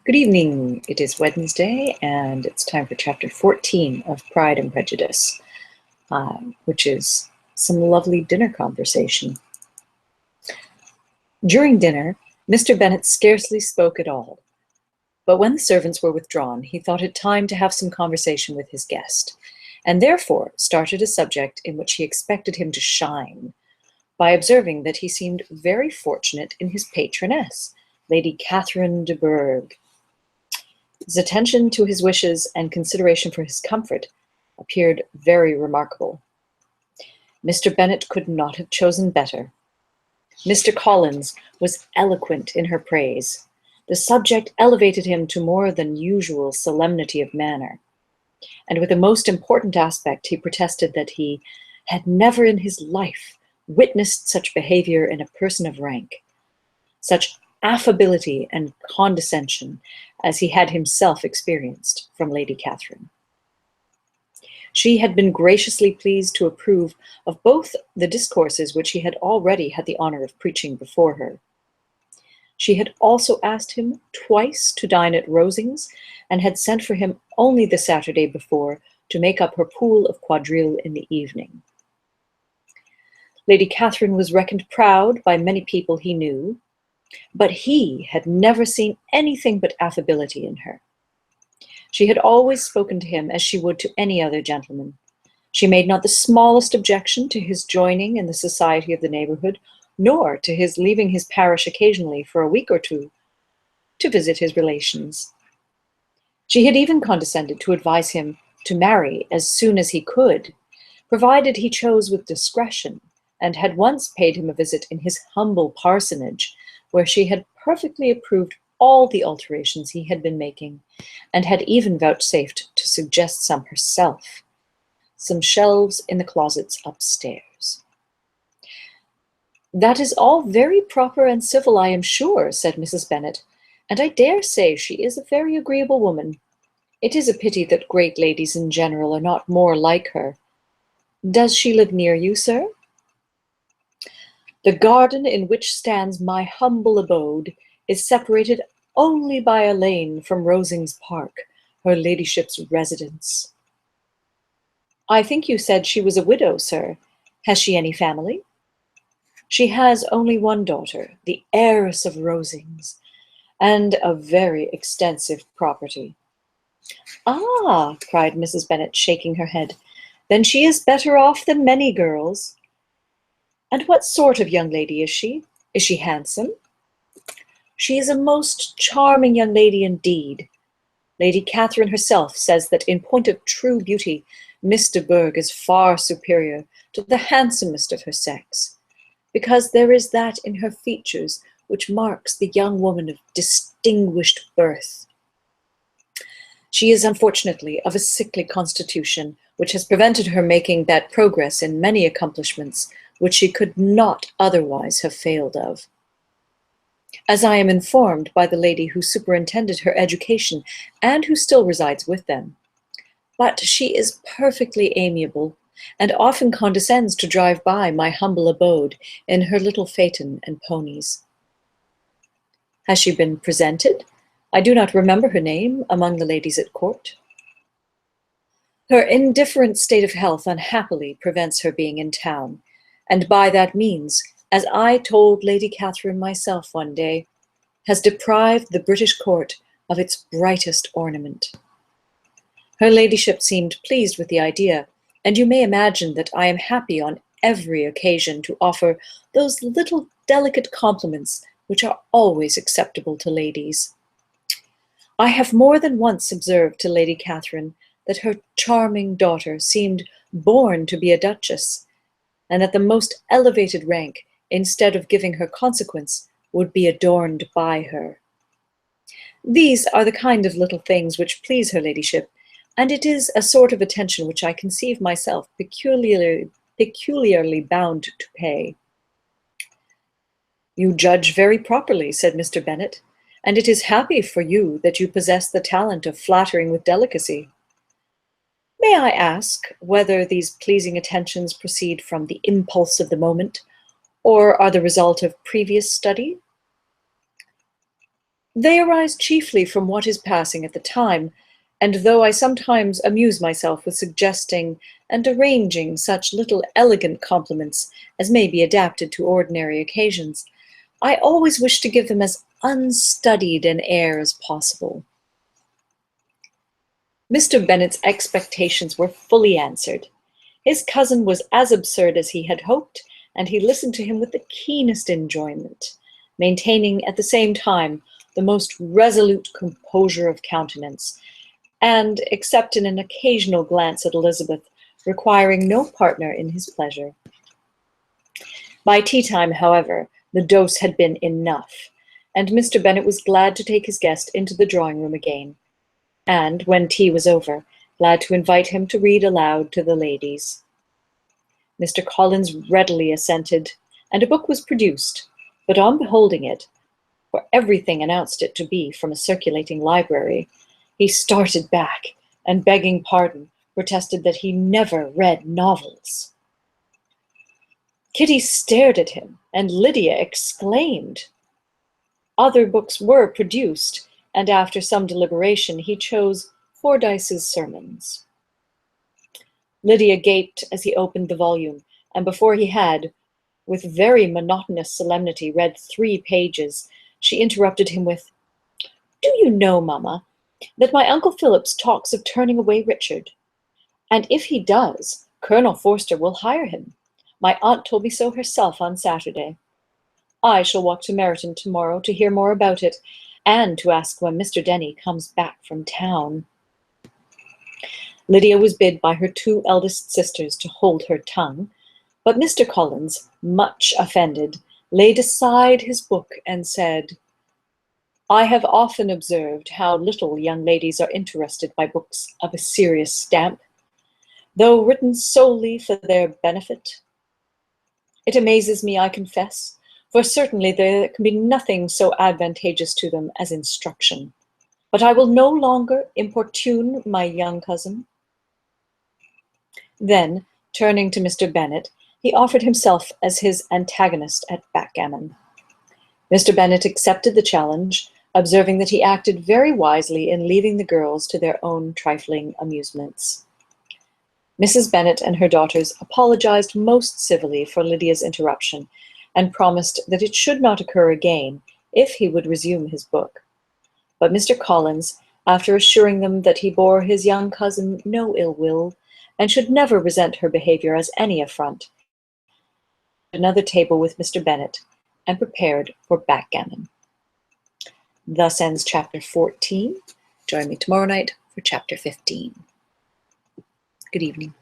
Good evening. It is Wednesday, and it's time for Chapter 14 of Pride and Prejudice, which is some lovely dinner conversation. During dinner, Mr. Bennet scarcely spoke at all, but when the servants were withdrawn, he thought it time to have some conversation with his guest, and therefore started a subject in which he expected him to shine, by observing that he seemed very fortunate in his patroness, Lady Catherine de Bourgh. His attention to his wishes and consideration for his comfort appeared very remarkable. Mr. Bennet could not have chosen better. Mr. Collins was eloquent in her praise. The subject elevated him to more than usual solemnity of manner, and with a most important aspect he protested that he had never in his life witnessed such behavior in a person of rank, such affability and condescension as he had himself experienced from Lady Catherine. She had been graciously pleased to approve of both the discourses which he had already had the honor of preaching before her. She had also asked him twice to dine at Rosings, and had sent for him only the Saturday before to make up her pool of quadrille in the evening. Lady Catherine was reckoned proud by many people he knew, but he had never seen anything but affability in her. She had always spoken to him as she would to any other gentleman. She made not the smallest objection to his joining in the society of the neighborhood, nor to his leaving his parish occasionally for a week or two to visit his relations. She had even condescended to advise him to marry as soon as he could, provided he chose with discretion, and had once paid him a visit in his humble parsonage, where she had perfectly approved all the alterations he had been making, and had even vouchsafed to suggest some herself, some shelves in the closets upstairs. "That is all very proper and civil, I am sure," said Mrs. Bennet, "and I dare say she is a very agreeable woman. It is a pity that great ladies in general are not more like her. Does she live near you, sir?" "The garden in which stands my humble abode is separated only by a lane from Rosings Park, her ladyship's residence." "I think you said she was a widow, sir. Has she any family?" "She has only one daughter, the heiress of Rosings, and a very extensive property." "Ah," cried Mrs. Bennet, shaking her head, "then she is better off than many girls. And what sort of young lady is she? Is she handsome?" "She is a most charming young lady indeed. Lady Catherine herself says that in point of true beauty, Miss de Bourgh is far superior to the handsomest of her sex, because there is that in her features which marks the young woman of distinguished birth. She is unfortunately of a sickly constitution, which has prevented her making that progress in many accomplishments which she could not otherwise have failed of. As I am informed by the lady who superintended her education and who still resides with them. But she is perfectly amiable, and often condescends to drive by my humble abode in her little phaeton and ponies." "Has she been presented? I do not remember her name among the ladies at court." "Her indifferent state of health unhappily prevents her being in town, and by that means, as I told Lady Catherine myself one day, has deprived the British court of its brightest ornament." Her ladyship seemed pleased with the idea, and you may imagine that I am happy on every occasion to offer those little delicate compliments which are always acceptable to ladies. I have more than once observed to Lady Catherine that her charming daughter seemed born to be a duchess, and that the most elevated rank, instead of giving her consequence, would be adorned by her. These are the kind of little things which please her ladyship, and it is a sort of attention which I conceive myself peculiarly bound to pay." "You judge very properly," said Mr. Bennet, "and it is happy for you that you possess the talent of flattering with delicacy. May I ask whether these pleasing attentions proceed from the impulse of the moment, or are the result of previous study?" They arise chiefly from what is passing at the time, and though I sometimes amuse myself with suggesting and arranging such little elegant compliments as may be adapted to ordinary occasions, I always wish to give them as unstudied an air as possible. Mr. Bennet's expectations were fully answered. His cousin was as absurd as he had hoped, and he listened to him with the keenest enjoyment, maintaining at the same time the most resolute composure of countenance, and, except in an occasional glance at Elizabeth, requiring no partner in his pleasure. By tea-time, however, the dose had been enough, and Mr. Bennet was glad to take his guest into the drawing-room again, and, when tea was over, glad to invite him to read aloud to the ladies. Mr. Collins readily assented, and a book was produced, but on beholding it, for everything announced it to be from a circulating library, he started back, and begging pardon, protested that he never read novels. Kitty stared at him, and Lydia exclaimed. Other books were produced, and after some deliberation he chose Fordyce's Sermons. Lydia gaped as he opened the volume, and before he had, with very monotonous solemnity, read 3 pages, she interrupted him with, "Do you know, mamma, that my Uncle Phillips talks of turning away Richard? And if he does, Colonel Forster will hire him. My aunt told me so herself on Saturday. I shall walk to Meryton tomorrow to hear more about it, and to ask when Mr. Denny comes back from town." Lydia was bid by her 2 eldest sisters to hold her tongue, but Mr. Collins, much offended, laid aside his book and said, "I have often observed how little young ladies are interested by books of a serious stamp, though written solely for their benefit. It amazes me, I confess, for certainly there can be nothing so advantageous to them as instruction. But I will no longer importune my young cousin." Then, turning to Mr. Bennet, he offered himself as his antagonist at backgammon. Mr. Bennet accepted the challenge, observing that he acted very wisely in leaving the girls to their own trifling amusements. Mrs. Bennet and her daughters apologized most civilly for Lydia's interruption, and promised that it should not occur again if he would resume his book. But Mr. Collins, after assuring them that he bore his young cousin no ill will, and should never resent her behavior as any affront, another table with Mr. Bennet, and prepared for backgammon. Thus ends chapter 14. Join me tomorrow night for chapter 15. Good evening.